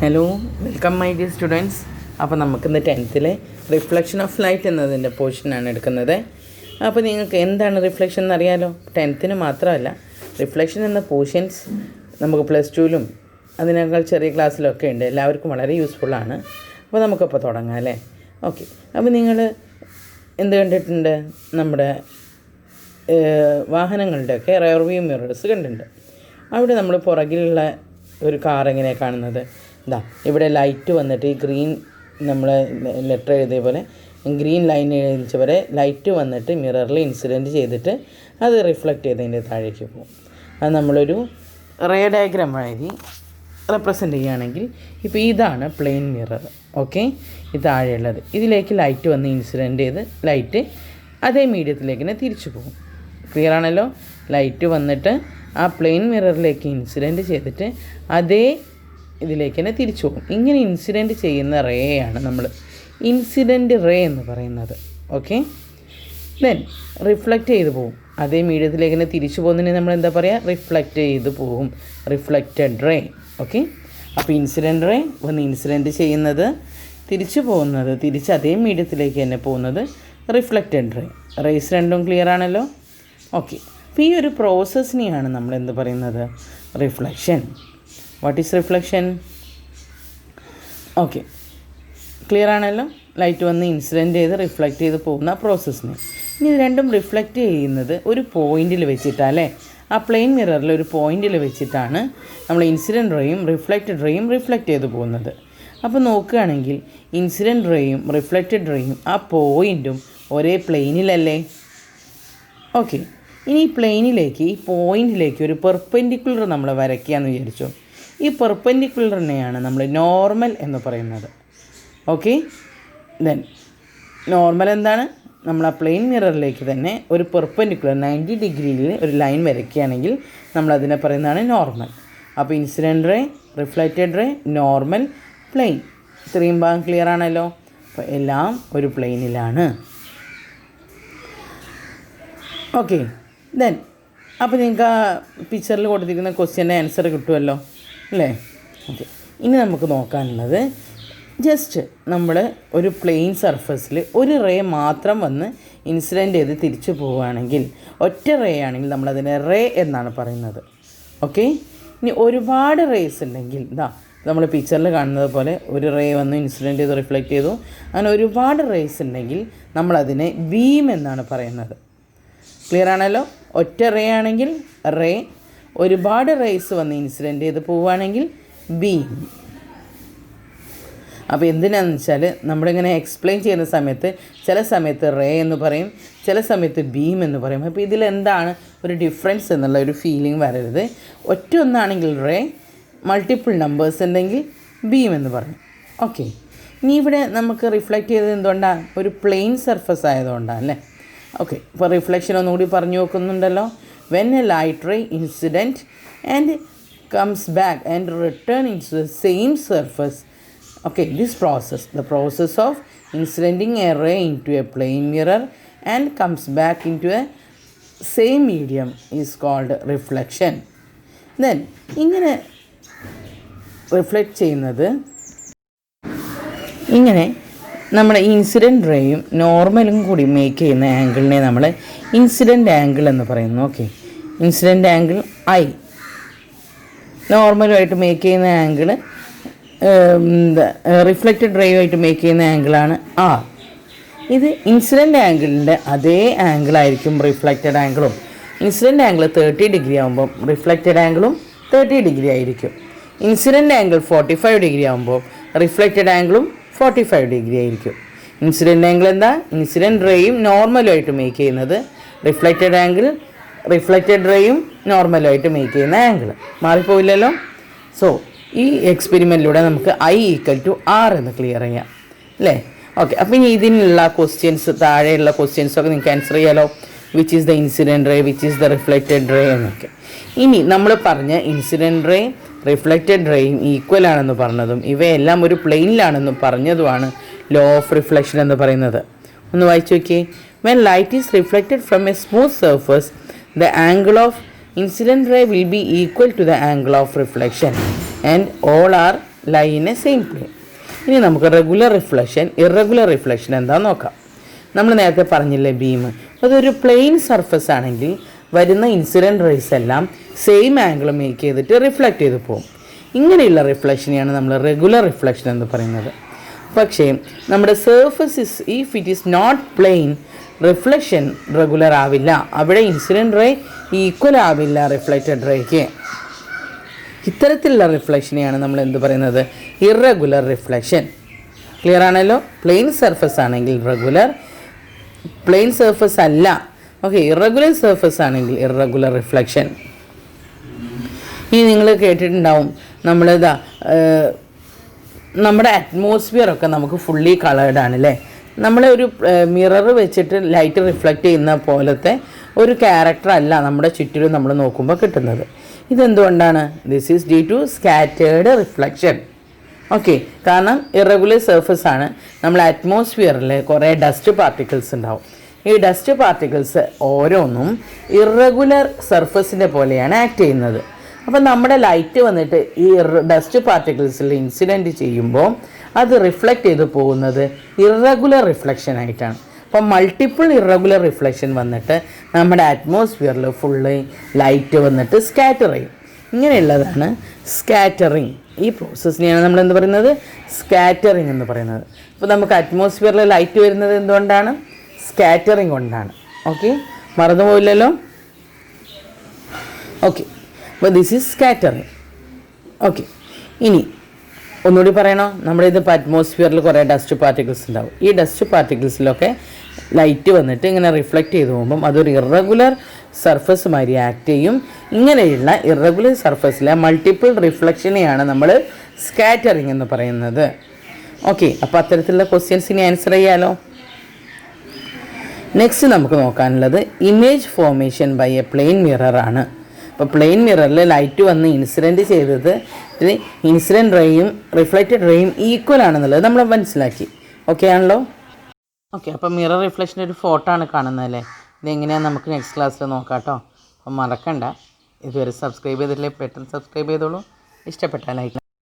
Hello, welcome my dear students. അപ്പോൾ നമുക്കിന്ന് 10th reflection of light എന്നതിൻ്റെ പോർഷനാണ് എടുക്കുന്നത്. അപ്പോൾ നിങ്ങൾക്ക് എന്താണ് റിഫ്ലക്ഷൻ എന്നറിയാലോ. 10th മാത്രമല്ല, റിഫ്ലക്ഷൻ എന്ന പോർഷൻസ് നമുക്ക് +2-ലും അതിനേക്കാൾ ചെറിയ ക്ലാസ്സിലൊക്കെ ഉണ്ട്. എല്ലാവർക്കും വളരെ യൂസ്ഫുള്ളാണ്. അപ്പോൾ നമുക്കപ്പോൾ തുടങ്ങാം അല്ലേ. ഓക്കെ, അപ്പോൾ നിങ്ങൾ എന്ത് കണ്ടിട്ടുണ്ട്? നമ്മുടെ വാഹനങ്ങളുടെയൊക്കെ റെയർ വ്യൂ മിറേഴ്സ് കണ്ടിട്ടുണ്ട്. അവിടെ നമ്മൾ പുറകിലുള്ള ഒരു കാർ എങ്ങനെയാണ് കാണുന്നത്? ഇവിടെ ലൈറ്റ് വന്നിട്ട് ഈ ഗ്രീൻ നമ്മൾ ലെറ്റർ എഴുതിയ പോലെ ഗ്രീൻ ലൈൻ എഴുതിച്ച പോലെ ലൈറ്റ് വന്നിട്ട് മിററിൽ ഇൻസിഡൻറ്റ് ചെയ്തിട്ട് അത് റിഫ്ലക്റ്റ് ചെയ്തതിൻ്റെ താഴേക്ക് പോകും. അത് നമ്മളൊരു റേ ഡയഗ്രാം വഴി റെപ്രസെൻ്റ് ചെയ്യുകയാണെങ്കിൽ ഇപ്പോൾ ഇതാണ് പ്ലെയിൻ മിറർ. ഓക്കെ, ഇത് താഴെയുള്ളത് ഇതിലേക്ക് ലൈറ്റ് വന്ന് ഇൻസിഡൻറ്റ് ചെയ്ത് ലൈറ്റ് അതേ മീഡിയത്തിലേക്ക് തന്നെ തിരിച്ചു പോകും. ക്ലിയർ ആണല്ലോ. ലൈറ്റ് വന്നിട്ട് ആ പ്ലെയിൻ മിററിലേക്ക് ഇൻസിഡൻറ്റ് ചെയ്തിട്ട് അതേ ഇതിലേക്ക് തന്നെ തിരിച്ചു പോകും. ഇങ്ങനെ ഇൻസിഡൻറ്റ് ചെയ്യുന്ന റേയാണ് നമ്മൾ ഇൻസിഡൻറ്റ് റേ എന്ന് പറയുന്നത്. ഓക്കെ, ദെൻ റിഫ്ലക്റ്റ് ചെയ്ത് പോകും. അതേ മീഡിയത്തിലേക്ക് തന്നെ തിരിച്ചു പോകുന്നതിന് നമ്മൾ എന്താ പറയുക? റിഫ്ലക്റ്റ് ചെയ്ത് പോകും, റിഫ്ലക്റ്റഡ് റേ. ഓക്കെ, അപ്പോൾ ഇൻസിഡൻറ്റ് റേ വന്ന് ഇൻസിഡൻറ്റ് ചെയ്യുന്നത്, തിരിച്ചു പോകുന്നത്, തിരിച്ച് അതേ മീഡിയത്തിലേക്ക് തന്നെ പോകുന്നത് റിഫ്ലക്റ്റഡ് റേ. റേസ് രണ്ടും ക്ലിയർ ആണല്ലോ. ഓക്കെ, അപ്പോൾ ഈ ഒരു പ്രോസസ്സിനെയാണ് നമ്മൾ എന്ത് പറയുന്നത്? Reflection. What is reflection? Okay, clear ആണല്ലോ. ലൈറ്റ് വന്ന് ഇൻസിഡൻറ്റ് ചെയ്ത് റിഫ്ലക്റ്റ് ചെയ്ത് പോകുന്ന പ്രോസസ്സിന്. ഇനി ഇത് രണ്ടും റിഫ്ലക്റ്റ് ചെയ്യുന്നത് ഒരു പോയിൻറ്റിൽ വെച്ചിട്ടാണ് അല്ലേ. ആ പ്ലെയിൻ മിററിൽ ഒരു പോയിൻറ്റിൽ വെച്ചിട്ടാണ് നമ്മൾ ഇൻസിഡൻറ്റ് റേയും റിഫ്ലക്റ്റഡ് റേയും റിഫ്ലക്റ്റ് ചെയ്ത് പോകുന്നത്. അപ്പോൾ നോക്കുകയാണെങ്കിൽ ഇൻസിഡൻറ്റ് റേയും റിഫ്ലക്റ്റഡ് റേയും ആ പോയിൻറ്റും ഒരേ പ്ലെയിനിലല്ലേ. ഓക്കെ, ഇനി ഈ പ്ലെയിനിലേക്ക് ഈ പോയിൻറ്റിലേക്ക് ഒരു പെർപെൻഡിക്കുലർ നമ്മൾ വരയ്ക്കുകയെന്ന് വിചാരിച്ചു. ഈ പെർപെൻഡിക്കുലറിനെയാണ് നമ്മൾ നോർമൽ എന്ന് പറയുന്നത്. ഓക്കെ, ദെൻ നോർമൽ എന്താണ്? നമ്മൾ ആ പ്ലെയിൻ മിററിലേക്ക് തന്നെ ഒരു പെർപെൻഡിക്കുലർ 90 ഡിഗ്രിയിൽ ഒരു ലൈൻ വരയ്ക്കുകയാണെങ്കിൽ നമ്മളതിനെ പറയുന്നതാണ് നോർമൽ. അപ്പോൾ incident ray, reflected ray, normal, plane, ഇത്രയും ഭാഗം ക്ലിയർ ആണല്ലോ. അപ്പോൾ എല്ലാം ഒരു പ്ലെയിനിലാണ്. ഓക്കെ, ദെൻ അപ്പോൾ നിങ്ങൾക്ക് ആ പിക്ചറിൽ കൊടുത്തിരിക്കുന്ന ക്വസ്റ്റ്യൻ്റെ ആൻസർ കിട്ടുമല്ലോ അല്ലേ. ഓക്കെ, ഇനി നമുക്ക് നോക്കാനുള്ളത് ജസ്റ്റ് നമ്മൾ ഒരു പ്ലെയിൻ സർഫസിൽ ഒരു റേ മാത്രം വന്ന് ഇൻസിഡൻറ്റ് ചെയ്ത് തിരിച്ചു പോവുകയാണെങ്കിൽ, ഒറ്റ റേ ആണെങ്കിൽ നമ്മളതിനെ റേ എന്നാണ് പറയുന്നത്. ഓക്കെ, ഇനി ഒരുപാട് റേസ് ഉണ്ടെങ്കിൽ നമ്മൾ പിക്ചറിൽ കാണുന്നത് പോലെ ഒരു റേ വന്ന് ഇൻസിഡൻറ്റ് ചെയ്ത് റിഫ്ലക്റ്റ് ചെയ്തു, അങ്ങനെ ഒരുപാട് റേസ് ഉണ്ടെങ്കിൽ നമ്മളതിനെ ബീം എന്നാണ് പറയുന്നത്. ക്ലിയർ ആണല്ലോ. ഒറ്റ റേ ആണെങ്കിൽ റേ, ഒരുപാട് റേസ് വന്ന് ഇൻസിഡൻറ്റ് ചെയ്ത് പോവുകയാണെങ്കിൽ ബീം. അപ്പോൾ എന്തിനാണെന്ന് വെച്ചാൽ നമ്മളിങ്ങനെ എക്സ്പ്ലെയിൻ ചെയ്യുന്ന സമയത്ത് ചില സമയത്ത് റേ എന്ന് പറയും, ചില സമയത്ത് ബീം എന്ന് പറയും. അപ്പോൾ ഇതിലെന്താണ് ഒരു ഡിഫറൻസ് എന്നുള്ള ഒരു ഫീലിംഗ് വരരുത്. ഒറ്റ ഒന്നാണെങ്കിൽ റേ, മൾട്ടിപ്പിൾ നമ്പേഴ്സ് ഉണ്ടെങ്കിൽ ബീം എന്ന് പറയും. ഓക്കെ, ഇനി ഇവിടെ നമുക്ക് റിഫ്ലക്റ്റ് ചെയ്തത് എന്തുകൊണ്ടാണ്? ഒരു പ്ലെയിൻ സർഫസ് ആയതുകൊണ്ടാണ് അല്ലേ. ഓക്കെ, ഇപ്പോൾ റിഫ്ലക്ഷൻ ഒന്നുകൂടി പറഞ്ഞു നോക്കുന്നുണ്ടല്ലോ. When a light ray incident and comes back and return in to the same surface. Okay, this process, the process of incidenting a ray in to a plane mirror and comes back in to a same medium is called reflection. Then ഇങ്ങനെ reflect ചെയ്യുന്നത്, ഇങ്ങനെ നമ്മുടെ incident റേയും നോർമലും കൂടി make ചെയ്യുന്ന ആംഗിളിനെ നമ്മൾ incident angle എന്ന് പറയുന്നു. Okay, incident angle I, നോർമലുമായിട്ട് മേക്ക് ചെയ്യുന്ന ആംഗിൾ, റിഫ്ലക്റ്റഡ് റേയുമായിട്ട് മേക്ക് ചെയ്യുന്ന ആംഗിളാണ് ആർ. ഇത് ഇൻസിഡൻറ്റ് ആംഗിളിൻ്റെ അതേ ആംഗിളായിരിക്കും റിഫ്ലക്റ്റഡ് ആംഗിളും. ഇൻസിഡൻറ്റ് ആംഗിൾ 30 ഡിഗ്രി ആകുമ്പോൾ റിഫ്ലക്റ്റഡ് ആംഗിളും 30 ഡിഗ്രി ആയിരിക്കും. ഇൻസിഡൻറ്റ് ആംഗിൾ 45 ഡിഗ്രി ആകുമ്പോൾ റിഫ്ലക്റ്റഡ് ആംഗിളും 45 ഡിഗ്രി ആയിരിക്കും. ഇൻസിഡൻറ്റ് ആംഗിൾ എന്താ? ഇൻസിഡൻറ്റ് റേയും നോർമലുമായിട്ട് മേക്ക് ചെയ്യുന്നത്. റിഫ്ലക്റ്റഡ് ആംഗിൾ റിഫ്ലക്റ്റഡ് റേയും നോർമലുമായിട്ട് മേക്ക് ചെയ്യുന്ന ആംഗിൾ. മാറിപ്പോയില്ലല്ലോ. സോ ഈ എക്സ്പെരിമെൻറ്റിലൂടെ നമുക്ക് I = R എന്ന് ക്ലിയർ ചെയ്യാം അല്ലേ. ഓക്കെ, അപ്പോൾ ഇനി ഇതിനുള്ള ക്വസ്റ്റ്യൻസ്, താഴെയുള്ള ക്വസ്റ്റ്യൻസൊക്കെ നിങ്ങൾക്ക് ആൻസർ ചെയ്യാലോ. Which is the incident ray, which is the reflected ray എന്നൊക്കെ. ഇനി നമ്മൾ പറഞ്ഞ ഇൻസിഡൻറ്റ് റേ റിഫ്ലക്റ്റഡ് റേയും ഈക്വൽ ആണെന്ന് പറഞ്ഞതും ഇവയെല്ലാം ഒരു പ്ലെയിനിലാണെന്ന് പറഞ്ഞതുമാണ് ലോ ഓഫ് റിഫ്ലക്ഷൻ എന്ന് പറയുന്നത്. ഒന്ന് വായിച്ചു നോക്കിയേ. When light is reflected from a smooth surface, the angle of incident ray will be equal to the angle of reflection and all are lie in a same plane. ഇനി നമുക്ക് regular reflection, irregular reflection എന്താണെന്ന് നോക്കാം. നമ്മൾ നേരത്തെ പറഞ്ഞില്ലേ beam, അതൊരു plain surface ആണെങ്കിൽ വരുന്ന ഇൻസിഡൻറ്റ് റേസ് എല്ലാം സെയിം ആംഗിൾ മേക്ക് ചെയ്തിട്ട് റിഫ്ലക്റ്റ് ചെയ്ത് പോകും. ഇങ്ങനെയുള്ള റിഫ്ലക്ഷനെയാണ് നമ്മൾ റെഗുലർ റിഫ്ലക്ഷൻ എന്ന് പറയുന്നത്. പക്ഷേ നമ്മുടെ surface if it is not plane, reflection regular ആവില്ല. അവിടെ ഇൻസിഡൻറ്റ് റേ ഈക്വൽ ആവില്ല റിഫ്ലക്റ്റഡ് റേക്ക്. ഇത്തരത്തിലുള്ള റിഫ്ലക്ഷനെയാണ് നമ്മൾ എന്ത് പറയുന്നത്? Irregular reflection. ക്ലിയർ ആണല്ലോ? പ്ലെയിൻ സർഫസ് ആണെങ്കിൽ റെഗുലർ, പ്ലെയിൻ സർഫസ് അല്ല, ഓക്കെ, ഇറഗുലർ സർഫസ് ആണെങ്കിൽ ഇറഗുലർ റിഫ്ലക്ഷൻ. ഇനി നിങ്ങൾ കേട്ടിട്ടുണ്ടാവും നമ്മുടെ അറ്റ്മോസ്ഫിയറൊക്കെ നമുക്ക് ഫുള്ളി കളേർഡ് ആണല്ലേ. നമ്മളൊരു മിറർ വെച്ചിട്ട് ലൈറ്റ് റിഫ്ലക്റ്റ് ചെയ്യുന്ന പോലത്തെ ഒരു ക്യാരക്ടർ അല്ല നമ്മുടെ ചുറ്റിലും നമ്മൾ നോക്കുമ്പോൾ കിട്ടുന്നത്. ഇതെന്തുകൊണ്ടാണ്? This is due to scattered reflection. Okay, കാരണം ഇറഗുലർ സർഫസ് ആണ്. നമ്മൾ അറ്റ്മോസ്ഫിയറിൽ കുറേ ഡസ്റ്റ് പാർട്ടിക്കിൾസ് ഉണ്ടാവും. ഈ ഡസ്റ്റ് പാർട്ടിക്കിൾസ് ഓരോന്നും ഇറഗുലർ സർഫസിൻ്റെ പോലെയാണ് ആക്ട് ചെയ്യുന്നത്. അപ്പം നമ്മുടെ ലൈറ്റ് വന്നിട്ട് ഈ ഡസ്റ്റ് പാർട്ടിക്കിൾസിൽ ഇൻസിഡൻറ്റ് ചെയ്യുമ്പോൾ അത് റിഫ്ലക്റ്റ് ചെയ്ത് പോകുന്നത് ഇറഗുലർ റിഫ്ലക്ഷൻ ആയിട്ടാണ്. അപ്പം മൾട്ടിപ്പിൾ ഇറഗുലർ റിഫ്ലക്ഷൻ വന്നിട്ട് നമ്മുടെ അറ്റ്മോസ്ഫിയറിൽ ഫുള്ള് ലൈറ്റ് വന്നിട്ട് സ്കാറ്റർ ചെയ്യും. ഇങ്ങനെയുള്ളതാണ് സ്കാറ്ററിങ്. ഈ പ്രോസസ്സിനെയാണ് നമ്മൾ എന്ത് പറയുന്നത്? സ്കാറ്ററിങ് എന്ന് പറയുന്നത്. അപ്പോൾ നമുക്ക് അറ്റ്മോസ്ഫിയറിൽ ലൈറ്റ് വരുന്നത് എന്തുകൊണ്ടാണ്? സ്കാറ്ററിങ് കൊണ്ടാണ്. ഓക്കെ, മറന്നുപോയില്ലല്ലോ? ഓക്കെ, അപ്പോൾ ദിസ് ഈസ് സ്കാറ്ററിങ്. ഓക്കെ, ഇനി ഒന്നുകൂടി പറയണോ? നമ്മുടെ ഇതിപ്പോൾ അറ്റ്മോസ്ഫിയറിൽ കുറേ ഡസ്റ്റ് പാർട്ടിക്കിൾസ് ഉണ്ടാവും. ഈ ഡസ്റ്റ് പാർട്ടിക്കിൾസിലൊക്കെ ലൈറ്റ് വന്നിട്ട് ഇങ്ങനെ റിഫ്ലക്റ്റ് ചെയ്ത് പോകുമ്പം അതൊരു ഇറഗുലർ സർഫസ് മാതിരി ആക്ട് ചെയ്യും. ഇങ്ങനെയുള്ള ഇറഗുലർ സർഫസിലെ മൾട്ടിപ്പിൾ റിഫ്ലക്ഷനെയാണ് നമ്മൾ സ്കാറ്ററിങ് എന്ന് പറയുന്നത്. ഓക്കെ, അപ്പോൾ അത്തരത്തിലുള്ള ക്വസ്റ്റ്യൻസിന് ആൻസർ ചെയ്യാലോ. നെക്സ്റ്റ് നമുക്ക് നോക്കാനുള്ളത് image formation by a plane mirror ആണ്. അപ്പോൾ പ്ലെയിൻ മിററിൽ ലൈറ്റ് വന്ന് ഇൻസിഡൻറ്റ് ചെയ്തത് ഇൻസിഡൻറ്റ് റേയും റിഫ്ലക്റ്റഡ് റേയും ഈക്വൽ ആണെന്നുള്ളത് നമ്മൾ മനസ്സിലാക്കി. ഓക്കെ ആണല്ലോ? ഓക്കെ, അപ്പോൾ മിറർ റിഫ്ലക്ഷൻ്റെ ഒരു ഫോട്ടോ ആണ് കാണുന്നത് അല്ലേ. ഇതെങ്ങനെയാണ് നമുക്ക് നെക്സ്റ്റ് ക്ലാസ്സിൽ നോക്കാം കേട്ടോ. അപ്പോൾ മറക്കണ്ട, ഇതുവരെ സബ്സ്ക്രൈബ് ചെയ്തിട്ടില്ലേ പെട്ടെന്ന് സബ്സ്ക്രൈബ് ചെയ്തോളൂ. ഇഷ്ടപ്പെട്ടാൽ ലൈക്ക്